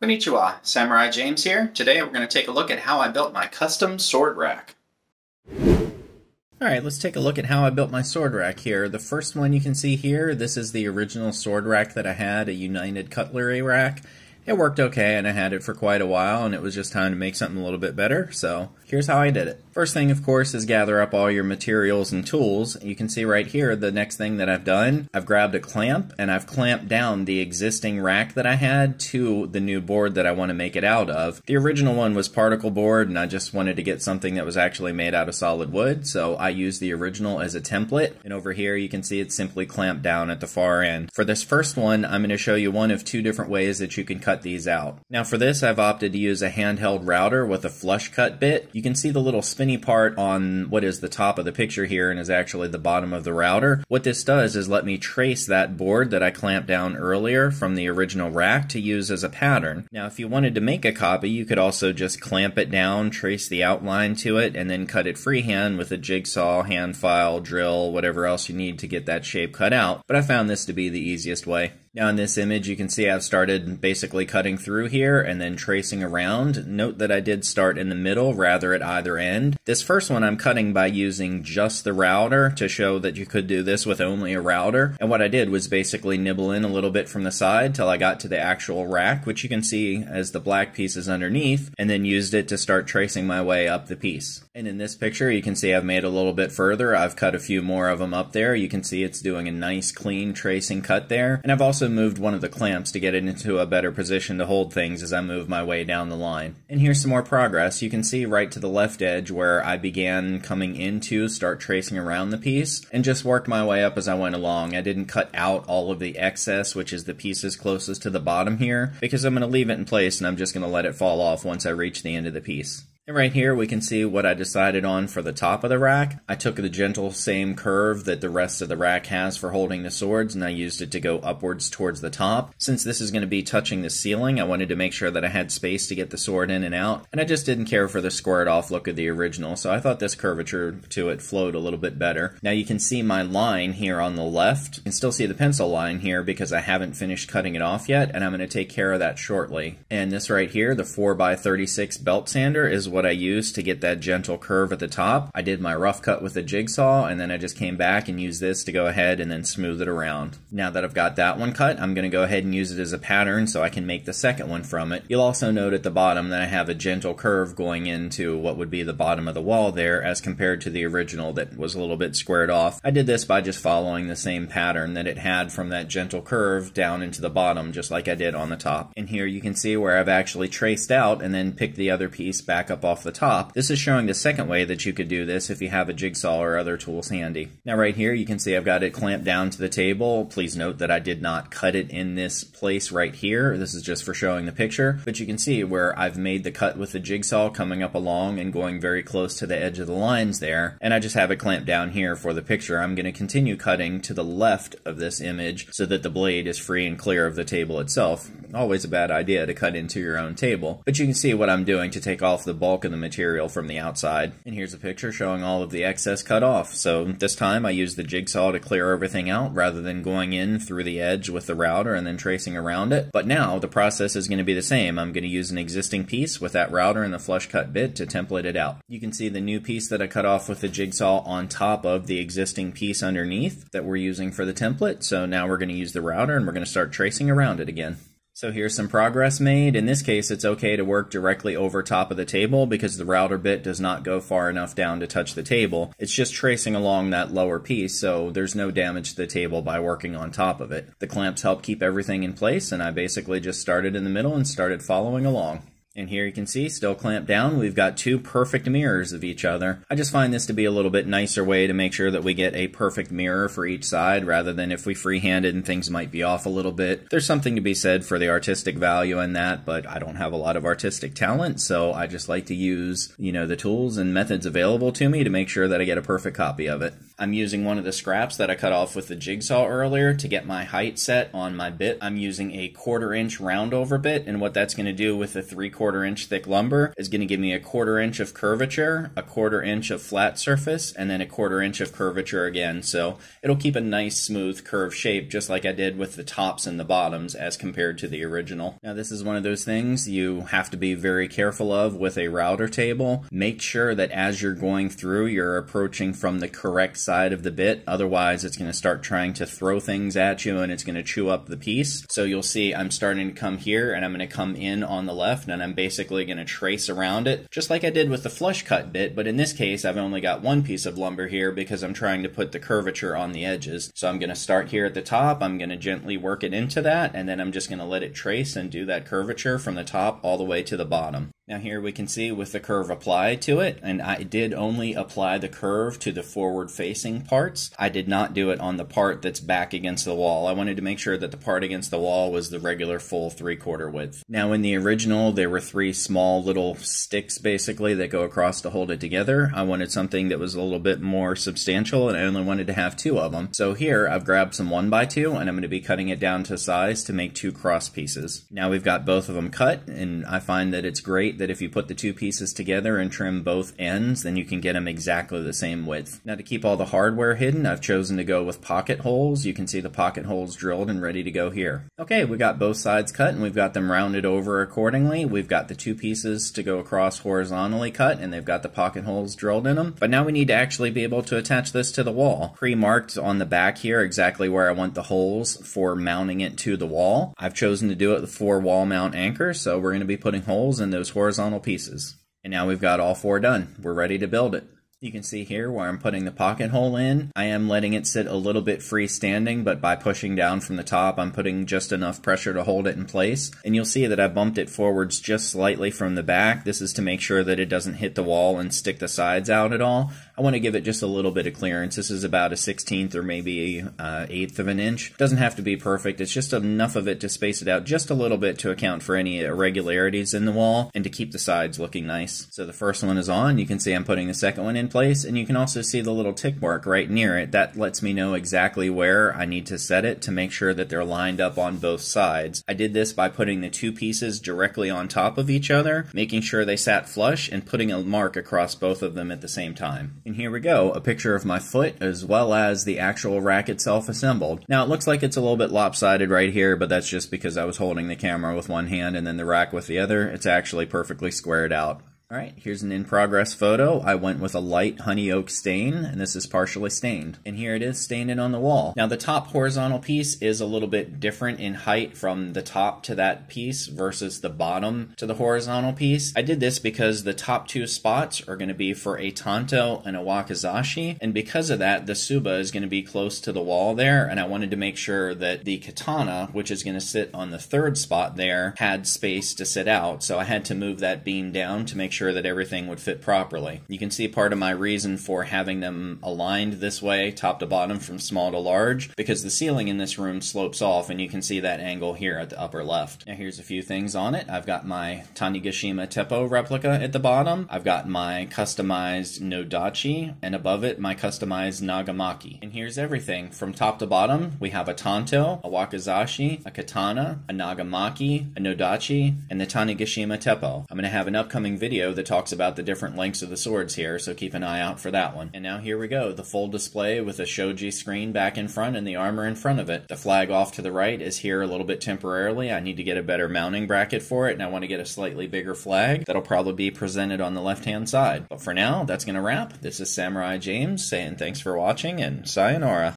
Konnichiwa, Samurai James here. Today we're going to take a look at how I built my custom sword rack. Alright, let's take a look at how I built my sword rack here. The first one you can see here, this is the original sword rack that I had, a United Cutlery rack. It worked okay and I had it for quite a while and it was just time to make something a little bit better, so here's how I did it. First thing, of course, is gather up all your materials and tools. You can see right here the next thing that I've done. I've grabbed a clamp and I've clamped down the existing rack that I had to the new board that I want to make it out of. The original one was particle board and I just wanted to get something that was actually made out of solid wood, so I used the original as a template. And over here you can see it's simply clamped down at the far end. For this first one, I'm going to show you one of two different ways that you can cut these out. Now for this, I've opted to use a handheld router with a flush cut bit. You can see the little spinny part on what is the top of the picture here and is actually the bottom of the router. What this does is let me trace that board that I clamped down earlier from the original rack to use as a pattern. Now if you wanted to make a copy, you could also just clamp it down, trace the outline to it, and then cut it freehand with a jigsaw, hand file, drill, whatever else you need to get that shape cut out. But I found this to be the easiest way. Now in this image you can see I've started basically cutting through here and then tracing around. Note that I did start in the middle rather at either end. This first one I'm cutting by using just the router to show that you could do this with only a router. And what I did was basically nibble in a little bit from the side till I got to the actual rack, which you can see as the black pieces underneath, and then used it to start tracing my way up the piece. And in this picture you can see I've made a little bit further. I've cut a few more of them up there. You can see it's doing a nice clean tracing cut there. And I've also moved one of the clamps to get it into a better position to hold things as I move my way down the line. And here's some more progress. You can see right to the left edge where I began coming into start tracing around the piece and just worked my way up as I went along. I didn't cut out all of the excess, which is the pieces closest to the bottom here, because I'm going to leave it in place and I'm just going to let it fall off once I reach the end of the piece. And right here we can see what I decided on for the top of the rack. I took the gentle same curve that the rest of the rack has for holding the swords and I used it to go upwards towards the top. Since this is going to be touching the ceiling, I wanted to make sure that I had space to get the sword in and out, and I just didn't care for the squared off look of the original, so I thought this curvature to it flowed a little bit better. Now you can see my line here on the left. You can still see the pencil line here because I haven't finished cutting it off yet, and I'm going to take care of that shortly. And this right here, the 4x36 belt sander, is what I used to get that gentle curve at the top. I did my rough cut with a jigsaw and then I just came back and used this to go ahead and then smooth it around. Now that I've got that one cut, I'm going to go ahead and use it as a pattern so I can make the second one from it. You'll also note at the bottom that I have a gentle curve going into what would be the bottom of the wall there as compared to the original that was a little bit squared off. I did this by just following the same pattern that it had from that gentle curve down into the bottom, just like I did on the top. And here you can see where I've actually traced out and then picked the other piece back up off the top. This is showing the second way that you could do this if you have a jigsaw or other tools handy. Now right here you can see I've got it clamped down to the table. Please note that I did not cut it in this place right here. This is just for showing the picture, but you can see where I've made the cut with the jigsaw coming up along and going very close to the edge of the lines there, and I just have it clamped down here for the picture. I'm going to continue cutting to the left of this image so that the blade is free and clear of the table itself. Always a bad idea to cut into your own table, but you can see what I'm doing to take off the bulk of the material from the outside. And here's a picture showing all of the excess cut off. So this time I used the jigsaw to clear everything out rather than going in through the edge with the router and then tracing around it. But now the process is going to be the same. I'm going to use an existing piece with that router and the flush cut bit to template it out. You can see the new piece that I cut off with the jigsaw on top of the existing piece underneath that we're using for the template. So now we're going to use the router and we're going to start tracing around it again. So here's some progress made. In this case, it's okay to work directly over top of the table because the router bit does not go far enough down to touch the table. It's just tracing along that lower piece, so there's no damage to the table by working on top of it. The clamps help keep everything in place, and I basically just started in the middle and started following along. And here you can see, still clamped down, we've got two perfect mirrors of each other. I just find this to be a little bit nicer way to make sure that we get a perfect mirror for each side, rather than if we freehanded and things might be off a little bit. There's something to be said for the artistic value in that, but I don't have a lot of artistic talent, so I just like to use, the tools and methods available to me to make sure that I get a perfect copy of it. I'm using one of the scraps that I cut off with the jigsaw earlier to get my height set on my bit. I'm using a 1/4 inch round over bit, and what that's going to do with the 3/4 3/4 inch thick lumber is going to give me a 1/4 inch of curvature, a 1/4 inch of flat surface, and then a 1/4 inch of curvature again. So it'll keep a nice smooth curved shape, just like I did with the tops and the bottoms as compared to the original. Now this is one of those things you have to be very careful of with a router table. Make sure that as you're going through, you're approaching from the correct side of the bit. Otherwise, it's going to start trying to throw things at you and it's going to chew up the piece. So you'll see I'm starting to come here and I'm going to come in on the left, and I'm basically going to trace around it, just like I did with the flush cut bit, but in this case, I've only got one piece of lumber here because I'm trying to put the curvature on the edges. So I'm going to start here at the top, I'm going to gently work it into that, and then I'm just going to let it trace and do that curvature from the top all the way to the bottom. Now here we can see with the curve applied to it, and I did only apply the curve to the forward facing parts. I did not do it on the part that's back against the wall. I wanted to make sure that the part against the wall was the regular full 3/4 width. Now in the original there were 3 small little sticks basically that go across to hold it together. I wanted something that was a little bit more substantial, and I only wanted to have 2 of them. So here I've grabbed some 1x2 and I'm going to be cutting it down to size to make 2 cross pieces. Now we've got both of them cut, and I find that it's great that if you put the 2 pieces together and trim both ends, then you can get them exactly the same width. Now to keep all the hardware hidden, I've chosen to go with pocket holes. You can see the pocket holes drilled and ready to go here. Okay, we got both sides cut and we've got them rounded over accordingly. We've got the 2 pieces to go across horizontally cut, and they've got the pocket holes drilled in them. But now we need to actually be able to attach this to the wall. Pre-marked on the back here exactly where I want the holes for mounting it to the wall. I've chosen to do it with 4 wall mount anchors, so we're going to be putting holes in those horizontal pieces. And now we've got all 4 done. We're ready to build it. You can see here where I'm putting the pocket hole in. I am letting it sit a little bit freestanding, but by pushing down from the top, I'm putting just enough pressure to hold it in place. And you'll see that I bumped it forwards just slightly from the back. This is to make sure that it doesn't hit the wall and stick the sides out at all. I want to give it just a little bit of clearance. This is about a 1/16 or maybe 1/8 of an inch. Doesn't have to be perfect. It's just enough of it to space it out just a little bit to account for any irregularities in the wall and to keep the sides looking nice. So the first one is on. You can see I'm putting the second one in place, and you can also see the little tick mark right near it. That lets me know exactly where I need to set it to make sure that they're lined up on both sides. I did this by putting the 2 pieces directly on top of each other, making sure they sat flush, and putting a mark across both of them at the same time. And here we go, a picture of my foot as well as the actual rack itself assembled. Now it looks like it's a little bit lopsided right here, but that's just because I was holding the camera with one hand and then the rack with the other. It's actually perfectly squared out. Alright, here's an in-progress photo. I went with a light honey oak stain, and this is partially stained. And here it is stained on the wall. Now the top horizontal piece is a little bit different in height from the top to that piece versus the bottom to the horizontal piece. I did this because the top 2 spots are going to be for a tanto and a wakizashi, and because of that, the tsuba is going to be close to the wall there, and I wanted to make sure that the katana, which is going to sit on the 3rd spot there, had space to sit out, so I had to move that beam down to make sure that everything would fit properly. You can see part of my reason for having them aligned this way, top to bottom from small to large, because the ceiling in this room slopes off, and you can see that angle here at the upper left. Now here's a few things on it. I've got my Tanigashima Teppo replica at the bottom. I've got my customized nodachi, and above it my customized nagamaki. And here's everything. From top to bottom, we have a tanto, a wakizashi, a katana, a nagamaki, a nodachi, and the Tanigashima Teppo. I'm going to have an upcoming video that talks about the different lengths of the swords here, so keep an eye out for that one. And now here we go, the full display with a shoji screen back in front and the armor in front of it. The flag off to the right is here a little bit temporarily. I need to get a better mounting bracket for it, and I want to get a slightly bigger flag that'll probably be presented on the left-hand side. But for now, that's going to wrap. This is Samurai James saying thanks for watching, and sayonara.